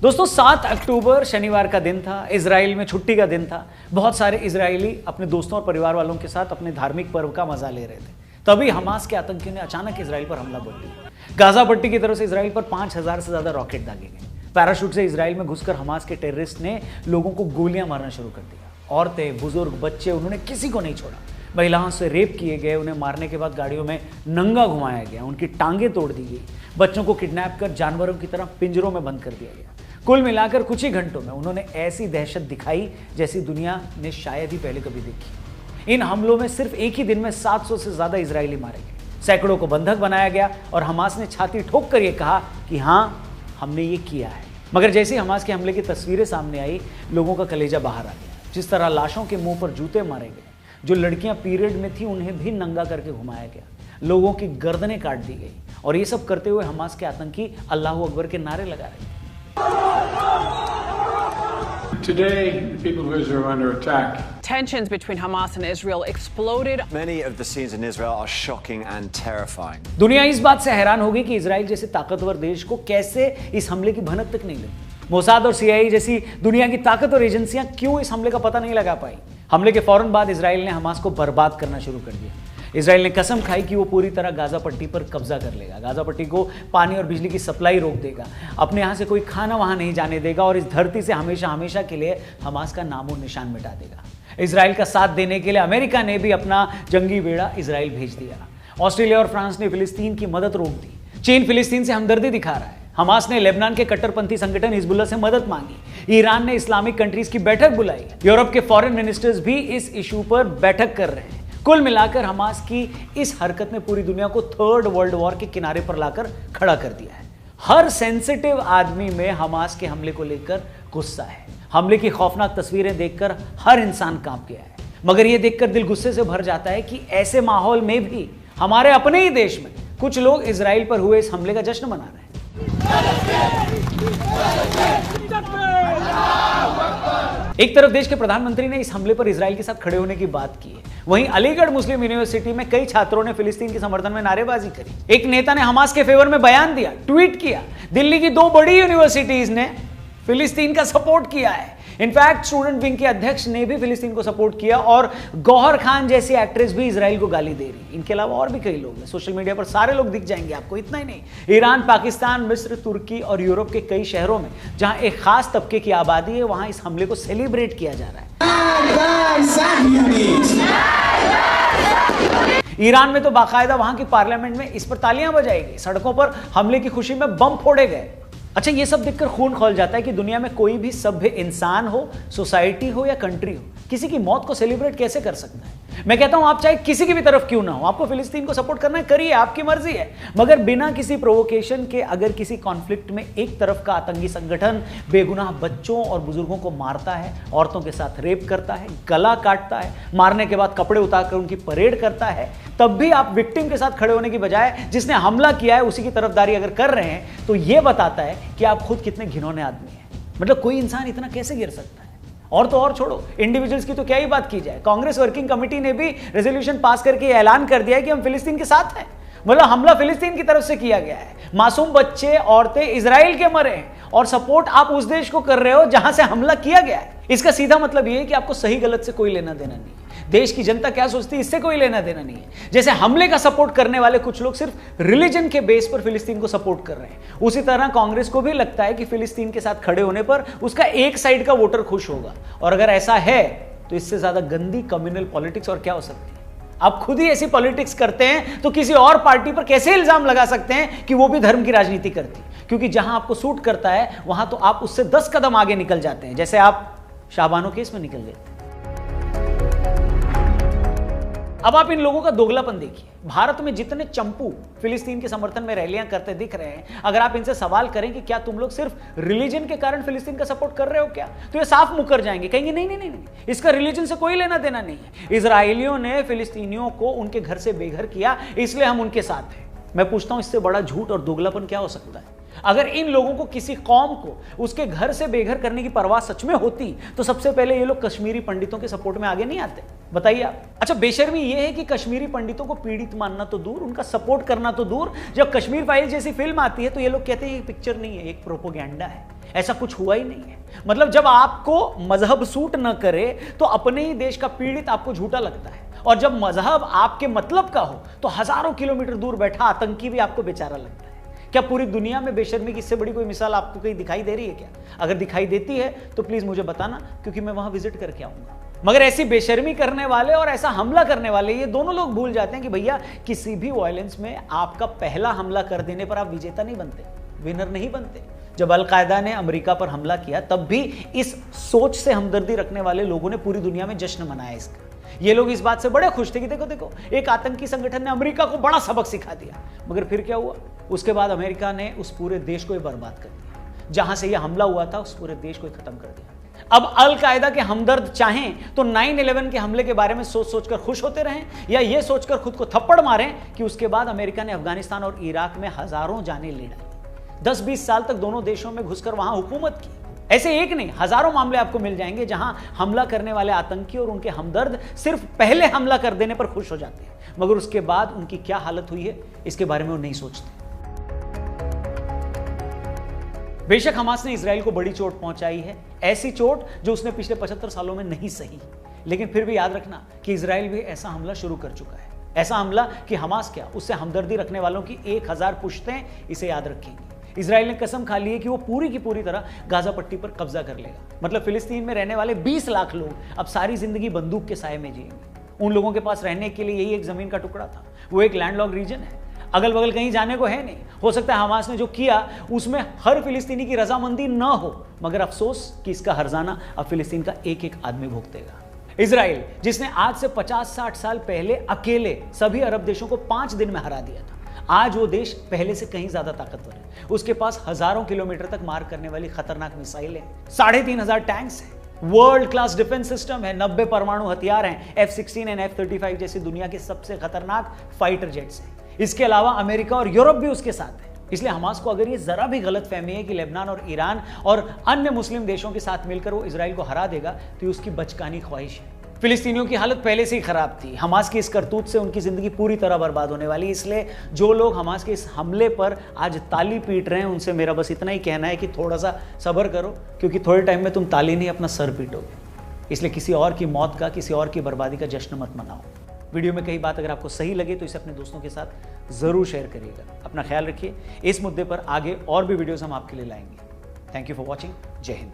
दोस्तों 7 अक्टूबर शनिवार का दिन था, इजराइल में छुट्टी का दिन था। बहुत सारे इजरायली अपने दोस्तों और परिवार वालों के साथ अपने धार्मिक पर्व का मजा ले रहे थे। तभी हमास के आतंकियों ने अचानक इजराइल पर हमला बोल दिया। गाजा पट्टी की तरफ से इजराइल पर 5000 से ज्यादा रॉकेट दागे गए। पैराशूट से इजराइल में घुसकर हमास के टेररिस्ट ने लोगों को गोलियां मारना शुरू कर दिया। औरतें, बुजुर्ग, बच्चे, उन्होंने किसी को नहीं छोड़ा। महिलाओं से रेप किए गए, उन्हें मारने के बाद गाड़ियों में नंगा घुमाया गया, उनकी टांगें तोड़ दी गई, बच्चों को किडनैप कर जानवरों की तरह पिंजरों में बंद कर दिया गया। कुल मिलाकर कुछ ही घंटों में उन्होंने ऐसी दहशत दिखाई जैसी दुनिया ने शायद ही पहले कभी देखी। इन हमलों में सिर्फ एक ही दिन में 700 से ज्यादा इजरायली मारे गए, सैकड़ों को बंधक बनाया गया और हमास ने छाती ठोक कर यह कहा कि हाँ, हमने ये किया है। मगर जैसे ही हमास के हमले की तस्वीरें सामने आई, लोगों का कलेजा बाहर आ गया। जिस तरह लाशों के मुंह पर जूते मारे गए, जो लड़कियां पीरियड में थी उन्हें भी नंगा करके घुमाया गया, लोगों की गर्दनें काट दी गई, और ये सब करते हुए हमास के आतंकी अल्लाहू अकबर के नारे लगा रहे थे। Today, the people of Israel are under attack. Tensions between Hamas and Israel exploded. Many of the scenes in Israel are shocking and terrifying. दुनिया इस बात से हैरान होगी कि इजराइल जैसे ताकतवर देश को कैसे इस हमले की भनक तक नहीं लगी। मोसाद और सीआईए जैसी दुनिया की ताकतवर एजेंसियां क्यों इस हमले का पता नहीं लगा पाई। हमले के फौरन बाद इजराइल ने हमास को बर्बाद करना शुरू कर दिया। इजराइल ने कसम खाई कि वो पूरी तरह गाजा पट्टी पर कब्जा कर लेगा, गाजा पट्टी को पानी और बिजली की सप्लाई रोक देगा, अपने यहाँ से कोई खाना वहाँ नहीं जाने देगा और इस धरती से हमेशा हमेशा के लिए हमास का नामो निशान मिटा देगा। इजराइल का साथ देने के लिए अमेरिका ने भी अपना जंगी बेड़ा इजराइल भेज दिया। ऑस्ट्रेलिया और फ्रांस ने फिलिस्तीन की मदद रोक दी। चीन फिलिस्तीन से हमदर्दी दिखा रहा है। हमास ने लेबनान के कट्टरपंथी संगठन हिजबुल्लाह से मदद मांगी। ईरान ने इस्लामिक कंट्रीज की बैठक बुलाई। यूरोप के फॉरेन मिनिस्टर्स भी इस इशू पर बैठक कर रहे हैं। कुल मिलाकर हमास की इस हरकत ने पूरी दुनिया को थर्ड वर्ल्ड वॉर के किनारे पर लाकर खड़ा कर दिया है। हर सेंसिटिव आदमी में हमास के हमले को लेकर गुस्सा है। हमले की खौफनाक तस्वीरें देखकर हर इंसान कांप गया है। मगर यह देखकर दिल गुस्से से भर जाता है कि ऐसे माहौल में भी हमारे अपने ही देश में कुछ लोग इजराइल पर हुए इस हमले का जश्न मना रहे हैं। एक तरफ देश के प्रधानमंत्री ने इस हमले पर इजराइल के साथ खड़े होने की बात की है, वहीं अलीगढ़ मुस्लिम यूनिवर्सिटी में कई छात्रों ने फिलिस्तीन के समर्थन में नारेबाजी करी। एक नेता ने हमास के फेवर में बयान दिया, ट्वीट किया। दिल्ली की 2 बड़ी यूनिवर्सिटीज ने फिलिस्तीन का सपोर्ट किया है। इनफैक्ट स्टूडेंट विंग के अध्यक्ष ने भी फिलिस्तीन को सपोर्ट किया और गौहर खान जैसी एक्ट्रेस भी इजराइल को गाली दे रही। इनके अलावा और भी कई लोग हैं, सोशल मीडिया पर सारे लोग दिख जाएंगे आपको। इतना ही नहीं, ईरान, पाकिस्तान, मिस्र, तुर्की और यूरोप के कई शहरों में जहां एक खास तबके की आबादी है, वहां इस हमले को सेलिब्रेट किया जा रहा है। ईरान में तो बाकायदा वहां की पार्लियामेंट में इस पर तालियां बजाई गई, सड़कों पर हमले की खुशी में बम फोड़े गए। अच्छा, ये सब देखकर खून खौल जाता है कि दुनिया में कोई भी सभ्य इंसान हो, सोसाइटी हो या कंट्री हो, किसी की मौत को सेलिब्रेट कैसे कर सकता है। मैं कहता हूं, आप चाहे किसी की भी तरफ क्यों ना हो, आपको फिलिस्तीन को सपोर्ट करना है, करिए, आपकी मर्जी है। मगर बिना किसी प्रोवोकेशन के अगर किसी कॉन्फ्लिक्ट में एक तरफ का आतंकी संगठन बेगुनाह बच्चों और बुजुर्गों को मारता है, औरतों के साथ रेप करता है, गला काटता है, मारने के बाद कपड़े उतारकर उनकी परेड करता है, तब भी आप विक्टिम के साथ खड़े होने की बजाय जिसने हमला किया है उसी की तरफदारी अगर कर रहे हैं, तो यह बताता है कि आप खुद कितने घिनौने आदमी हैं। मतलब कोई इंसान इतना कैसे गिर सकता है। और तो और छोड़ो, इंडिविजुअल्स की तो क्या ही बात की जाए। कांग्रेस वर्किंग कमेटी ने भी रेजोल्यूशन पास करके ऐलान कर दिया है कि हम फिलिस्तीन के साथ हैं। मतलब हमला फिलिस्तीन की तरफ से किया गया है, मासूम बच्चे, औरतें इजराइल के मरे हैं, और सपोर्ट आप उस देश को कर रहे हो जहां से हमला किया गया है। इसका सीधा मतलब यह है कि आपको सही गलत से कोई लेना देना नहीं है। देश की जनता क्या सोचती है, इससे कोई लेना देना नहीं है। जैसे हमले का सपोर्ट करने वाले कुछ लोग सिर्फ रिलीजन के बेस पर फिलिस्तीन को सपोर्ट कर रहे हैं, उसी तरह कांग्रेस को भी लगता है कि फिलिस्तीन के साथ खड़े होने पर उसका एक साइड का वोटर खुश होगा। और अगर ऐसा है तो इससे ज्यादा गंदी कम्युनल पॉलिटिक्स और क्या हो सकती है। आप खुद ही ऐसी पॉलिटिक्स करते हैं तो किसी और पार्टी पर कैसे इल्जाम लगा सकते हैं कि वो भी धर्म की राजनीति करती है। क्योंकि जहां आपको सूट करता है वहां तो आप उससे 10 कदम आगे निकल जाते हैं, जैसे आप शाहबानो केस में निकल गए थे। अब आप इन लोगों का दोगलापन देखिए। भारत में जितने चंपू फिलिस्तीन के समर्थन में रैलियां करते दिख रहे हैं, अगर आप इनसे सवाल करें कि क्या तुम लोग सिर्फ रिलीजन के कारण फिलिस्तीन का सपोर्ट कर रहे हो क्या, तो ये साफ मुकर जाएंगे, कहेंगे नहीं नहीं नहीं नहीं, इसका रिलीजन से कोई लेना देना नहीं है। इजरायलियों ने फिलिस्तीनियों को उनके घर से बेघर किया, इसलिए हम उनके साथ हैं। मैं पूछता हूं, इससे बड़ा झूठ और दोगलापन क्या हो सकता है। अगर इन लोगों को किसी कौम को उसके घर से बेघर करने की परवाह सच में होती तो सबसे पहले ये लोग कश्मीरी पंडितों के सपोर्ट में आगे नहीं आते। बताइए आप। अच्छा, बेशर्मी ये है कि कश्मीरी पंडितों को पीड़ित मानना तो दूर, उनका सपोर्ट करना तो दूर, जब कश्मीर फाइल जैसी फिल्म आती है तो ये लोग कहते हैं ये पिक्चर नहीं है, एक प्रोपोगेंडा है। ऐसा कुछ हुआ ही नहीं है। मतलब जब आपको मजहब सूट न करे तो अपने ही देश का पीड़ित आपको झूठा लगता है, और जब मजहब आपके मतलब का हो तो हजारों किलोमीटर दूर बैठा आतंकी भी आपको बेचारा लगता है। क्या पूरी दुनिया में बेशर्मी की इससे बड़ी कोई मिसाल आपको कहीं दिखाई दे रही है क्या? अगर दिखाई देती है तो प्लीज मुझे बताना, क्योंकि मैं वहां विजिट करके आऊंगा। मगर ऐसी बेशर्मी करने वाले और ऐसा हमला करने वाले, ये दोनों लोग भूल जाते हैं कि भैया किसी भी वायलेंस में आपका पहला हमला कर देने पर आप विजेता नहीं बनते, विनर नहीं बनते। जब अलकायदा ने अमेरिका पर हमला किया तब भी इस सोच से हमदर्दी रखने वाले लोगों ने पूरी दुनिया में जश्न मनाया इसका। ये लोग इस बात से बड़े खुश थे कि देखो देखो एक आतंकी संगठन ने अमेरिका को बड़ा सबक सिखा दिया। मगर फिर क्या हुआ? उसके बाद अमेरिका ने उस पूरे देश को बर्बाद कर दिया। जहां से यह हमला हुआ था उस पूरे देश को खत्म कर दिया। अब अलकायदा के हमदर्द चाहें तो 9/11 के हमले के बारे में सोच सोचकर खुश होते रहें, या ये सोचकर खुद को थप्पड़ मारें कि उसके बाद अमेरिका ने अफगानिस्तान और इराक में हजारों जानें ले डाली। 10-20 साल तक दोनों देशों में घुसकर वहां हुकूमत की। ऐसे एक नहीं हजारों मामले आपको मिल जाएंगे जहां हमला करने वाले आतंकी और उनके हमदर्द सिर्फ पहले हमला कर देने पर खुश हो जाते हैं, मगर उसके बाद उनकी क्या हालत हुई है इसके बारे में वो नहीं सोचते। बेशक हमास ने इजराइल को बड़ी चोट पहुंचाई है, ऐसी चोट जो उसने पिछले 75 सालों में नहीं सही, लेकिन फिर भी याद रखना कि इजराइल भी ऐसा हमला शुरू कर चुका है। ऐसा हमला कि हमास क्या, उससे हमदर्दी रखने वालों की 1000 पुश्तें इसे याद रखेंगी। इजराइल ने कसम खा ली है कि वो पूरी की पूरी तरह गाजा पट्टी पर कब्जा कर लेगा। मतलब फिलिस्तीन में रहने वाले 20 लाख लोग अब सारी जिंदगी बंदूक के साए में जिएंगे। उन लोगों के पास रहने के लिए यही एक जमीन का टुकड़ा था। वो एक लैंडलॉक्ड रीजन है, अगल बगल कहीं जाने को है नहीं। हो सकता है हमास ने जो किया उसमें हर फिलिस्तीनी की रजामंदी न हो, मगर अफसोस कि इसका हर्जाना अब फिलिस्तीन का एक एक आदमी भुगतेगा। इजराइल जिसने आज से 50-60 साल पहले अकेले सभी अरब देशों को 5 दिन में हरा दिया था, आज वो देश पहले से कहीं ज्यादा ताकतवर है। उसके पास हजारों किलोमीटर तक मार करने वाली खतरनाक मिसाइलें, 3500 टैंक्स हैं, वर्ल्ड क्लास डिफेंस सिस्टम है, 90 परमाणु हथियार हैं, F-16 और F-35 जैसी दुनिया के सबसे खतरनाक फाइटर जेट्स हैं। इसके अलावा अमेरिका और यूरोप भी उसके साथ है। इसलिए हमास को अगर ये जरा भी गलत फहमी है कि लेबनान और ईरान और अन्य मुस्लिम देशों के साथ मिलकर वो इजराइल को हरा देगा, तो ये उसकी बचकानी ख्वाहिश है। फिलिस्तीनियों की हालत पहले से ही खराब थी। हमास की इस करतूत से उनकी जिंदगी पूरी तरह बर्बाद होने वाली। इसलिए जो लोग हमास के इस हमले पर आज ताली पीट रहे हैं, उनसे मेरा बस इतना ही कहना है कि थोड़ा सा सब्र करो, क्योंकि थोड़े टाइम में तुम ताली नहीं अपना सर पीटोगे। इसलिए किसी और की मौत का, किसी और की बर्बादी का जश्न मत मनाओ। वीडियो में कई बात अगर आपको सही लगे तो इसे अपने दोस्तों के साथ जरूर शेयर करिएगा। अपना ख्याल रखिए। इस मुद्दे पर आगे और भी वीडियोस हम आपके लिए लाएंगे। Thank you for watching. जय हिंद।